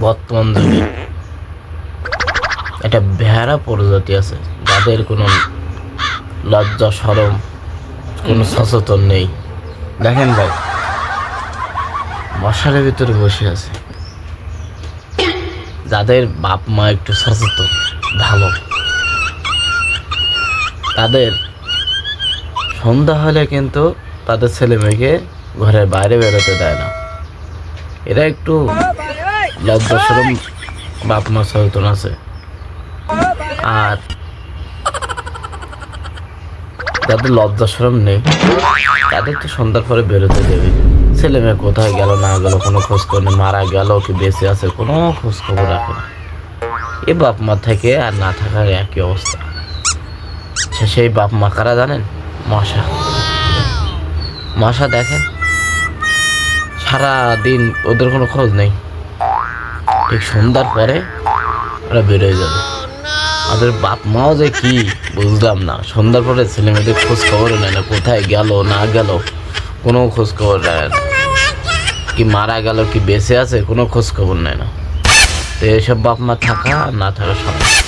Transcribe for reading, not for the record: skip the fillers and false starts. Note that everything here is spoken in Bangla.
বর্তমান যুগে একটা ভেড়া প্রজাতি আছে যাদের কোনো লজ্জা শরম কোনো সচেতন নেই। দেখেন ভাই, মশারের ভিতরে বসে আছে। যাদের বাপ মা একটু সচেতন ভালো, তাদের সন্ধ্যা হলে কিন্তু তাদের ছেলে মেয়েকে ঘরের বাইরে বেরোতে দেয় না। এরা একটু লজ্জা শরম বাপ মা সচেতন আছে। আর যাদের লজ্জা শরম নেই তাদের তো সন্ধ্যার পরে বেরোতে দেবে। ছেলে মেয়ে কোথায় গেল না গেল কোনো খোঁজ খবর নেই, মারা গেল কি বেঁচে আছে কোনো খোঁজ খবর রাখে না। এ বাপ মা থেকে আর না থাকার একই অবস্থা। সেই বাপ মা কারা জানেন? মশা। মশা দেখেন সারাদিন ওদের কোনো খোঁজ নেই, ঠিক সন্ধ্যার পরে ওরা বেরোয় যাবে। আমাদের বাপ মাও যে কি বুঝলাম না, সন্ধ্যার পরে ছেলে মেয়েদের খোঁজ খবর নেয় না, কোথায় গেল না গেল কোনো খোঁজ খবর নেয় না, কি মারা গেল কি বেঁচে আছে কোনো খোঁজ খবর নেয় না। তো এসব বাপ মা থাকা আর না থাকা সমান।